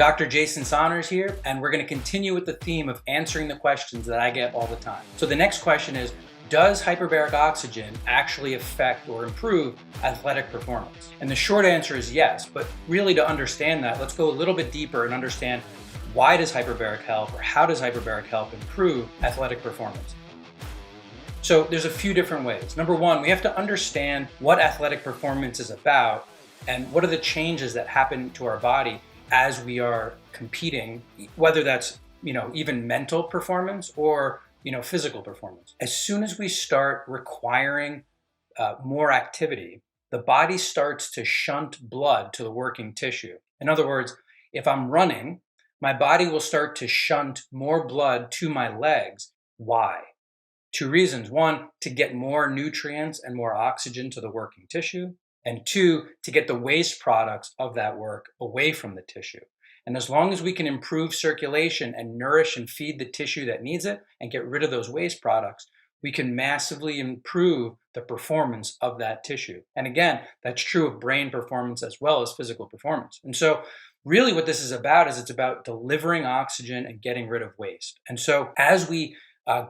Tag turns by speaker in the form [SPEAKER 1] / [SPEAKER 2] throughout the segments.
[SPEAKER 1] Dr. Jason Saunders here, and we're going to continue with the theme of answering the questions that I get all the time. So the next question is, does hyperbaric oxygen actually affect or improve athletic performance? And the short answer is yes, but really to understand that, let's go a little bit deeper and understand why does hyperbaric help, or how does hyperbaric help improve athletic performance? So there's a few different ways. Number one, we have to understand what athletic performance is about and what are the changes that happen to our body as we are competing, whether that's, even mental performance or, physical performance. As soon as we start requiring more activity, the body starts to shunt blood to the working tissue. In other words, if I'm running, my body will start to shunt more blood to my legs. Why? Two reasons. One, to get more nutrients and more oxygen to the working tissue. And two, to get the waste products of that work away from the tissue. And as long as we can improve circulation and nourish and feed the tissue that needs it and get rid of those waste products, we can massively improve the performance of that tissue. And again, that's true of brain performance as well as physical performance. And so really what this is about is it's about delivering oxygen and getting rid of waste. And so as we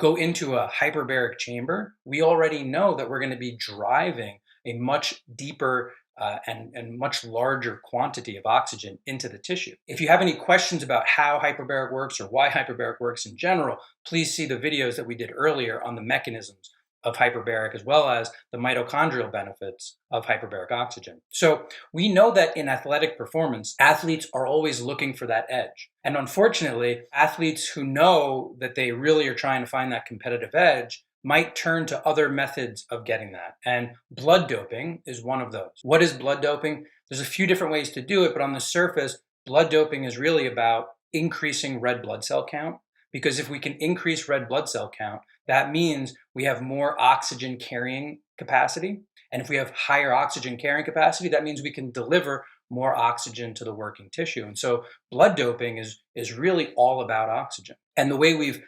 [SPEAKER 1] go into a hyperbaric chamber, we already know that we're going to be driving a much deeper and much larger quantity of oxygen into the tissue. If you have any questions about how hyperbaric works or why hyperbaric works in general, please see the videos that we did earlier on the mechanisms of hyperbaric as well as the mitochondrial benefits of hyperbaric oxygen. So we know that in athletic performance, athletes are always looking for that edge. And unfortunately, athletes who know that they really are trying to find that competitive edge might turn to other methods of getting that. And blood doping is one of those. What is blood doping? There's a few different ways to do it, but on the surface, blood doping is really about increasing red blood cell count. Because if we can increase red blood cell count, that means we have more oxygen carrying capacity. And if we have higher oxygen carrying capacity, that means we can deliver more oxygen to the working tissue. And so blood doping is really all about oxygen. And the way we've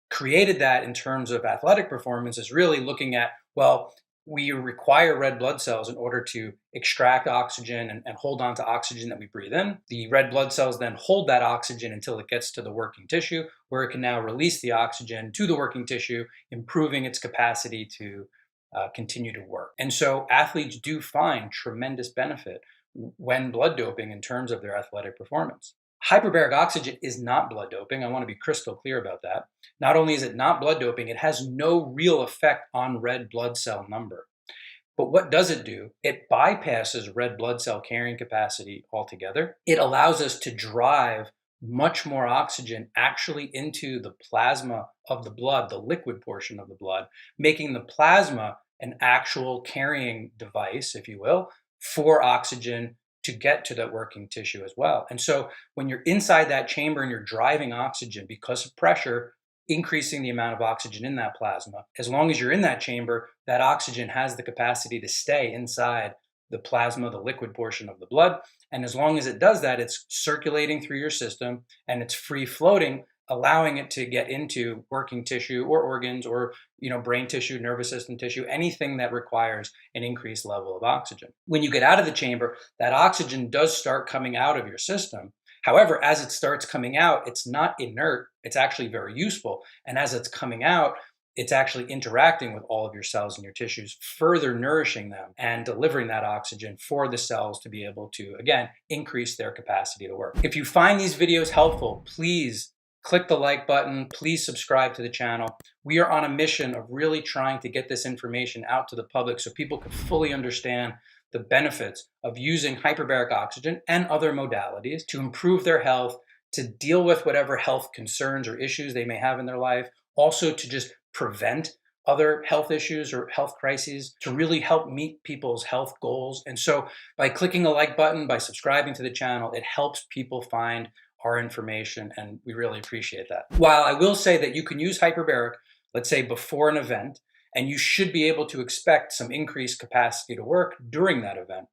[SPEAKER 1] created that in terms of athletic performance is really looking at, well, we require red blood cells in order to extract oxygen and hold on to oxygen that we breathe in. The red blood cells then hold that oxygen until it gets to the working tissue, where it can now release the oxygen to the working tissue, improving its capacity to continue to work. And so athletes do find tremendous benefit when blood doping in terms of their athletic performance. Hyperbaric oxygen is not blood doping. I want to be crystal clear about that. Not only is it not blood doping, it has no real effect on red blood cell number. But what does it do? It bypasses red blood cell carrying capacity altogether. It allows us to drive much more oxygen actually into the plasma of the blood, the liquid portion of the blood, making the plasma an actual carrying device, if you will, for oxygen to get to that working tissue as well. And so when you're inside that chamber and you're driving oxygen because of pressure, increasing the amount of oxygen in that plasma, as long as you're in that chamber, that oxygen has the capacity to stay inside the plasma, the liquid portion of the blood. And as long as it does that, it's circulating through your system and it's free floating, allowing it to get into working tissue or organs or brain tissue, nervous system tissue, anything that requires an increased level of oxygen. When you get out of the chamber, that oxygen does start coming out of your system. However, as it starts coming out, it's not inert, it's actually very useful. And as it's coming out, it's actually interacting with all of your cells and your tissues, further nourishing them and delivering that oxygen for the cells to be able to, again, increase their capacity to work. If you find these videos helpful, please click the like button. Please subscribe to the channel. We are on a mission of really trying to get this information out to the public so people can fully understand the benefits of using hyperbaric oxygen and other modalities to improve their health, to deal with whatever health concerns or issues they may have in their life, also to just prevent other health issues or health crises, to really help meet people's health goals. And so by clicking the like button, by subscribing to the channel, it helps people find our information, and we really appreciate that. While I will say that you can use hyperbaric, let's say before an event, and you should be able to expect some increased capacity to work during that event,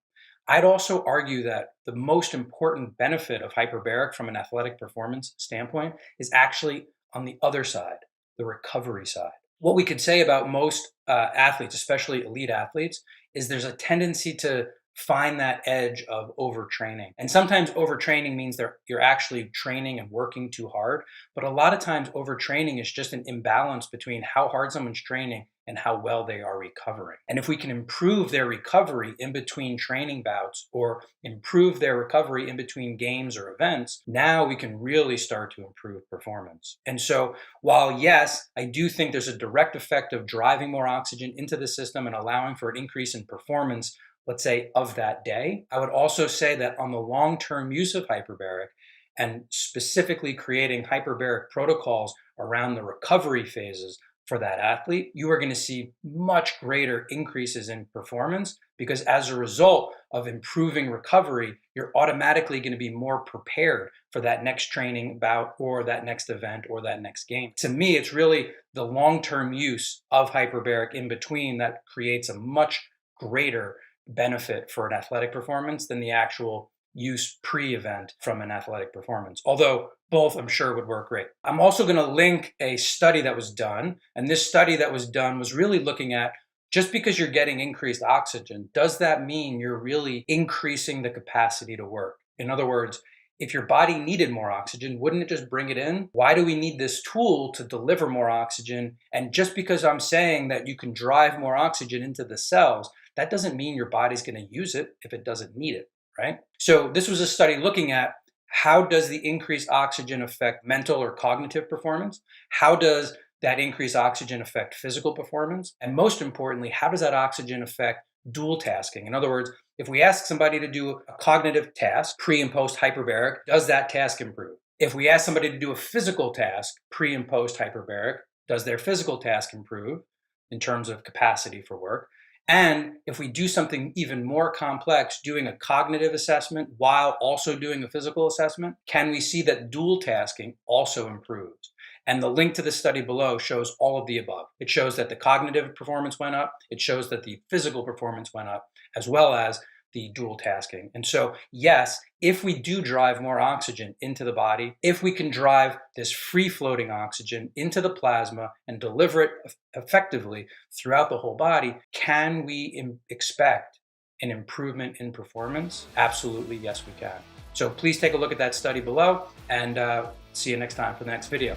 [SPEAKER 1] I'd also argue that the most important benefit of hyperbaric from an athletic performance standpoint is actually on the other side, the recovery side. What we could say about most athletes, especially elite athletes, is there's a tendency to find that edge of overtraining. And sometimes overtraining means that you're actually training and working too hard. But a lot of times overtraining is just an imbalance between how hard someone's training and how well they are recovering. And if we can improve their recovery in between training bouts or improve their recovery in between games or events, now we can really start to improve performance. And so while yes, I do think there's a direct effect of driving more oxygen into the system and allowing for an increase in performance, let's say, of that day, I would also say that on the long-term use of hyperbaric and specifically creating hyperbaric protocols around the recovery phases for that athlete, you are going to see much greater increases in performance because as a result of improving recovery, you're automatically going to be more prepared for that next training bout or that next event or that next game. To me, it's really the long-term use of hyperbaric in between that creates a much greater benefit for an athletic performance than the actual use pre-event from an athletic performance, although both I'm sure would work great. I'm also going to link a study that was done, and this study that was done was really looking at just because you're getting increased oxygen, does that mean you're really increasing the capacity to work? In other words, if your body needed more oxygen, wouldn't it just bring it in? Why do we need this tool to deliver more oxygen? And just because I'm saying that you can drive more oxygen into the cells, that doesn't mean your body's going to use it if it doesn't need it, right? So this was a study looking at how does the increased oxygen affect mental or cognitive performance? How does that increased oxygen affect physical performance? And most importantly, how does that oxygen affect dual tasking? In other words, if we ask somebody to do a cognitive task, pre and post hyperbaric, does that task improve? If we ask somebody to do a physical task, pre and post hyperbaric, does their physical task improve in terms of capacity for work? And if we do something even more complex, doing a cognitive assessment while also doing a physical assessment, can we see that dual tasking also improves? And the link to the study below shows all of the above. It shows that the cognitive performance went up. It shows that the physical performance went up, as well as the dual tasking. And so, yes, if we do drive more oxygen into the body, if we can drive this free-floating oxygen into the plasma and deliver it effectively throughout the whole body, can we expect an improvement in performance? Absolutely, yes, we can. So please take a look at that study below, and see you next time for the next video.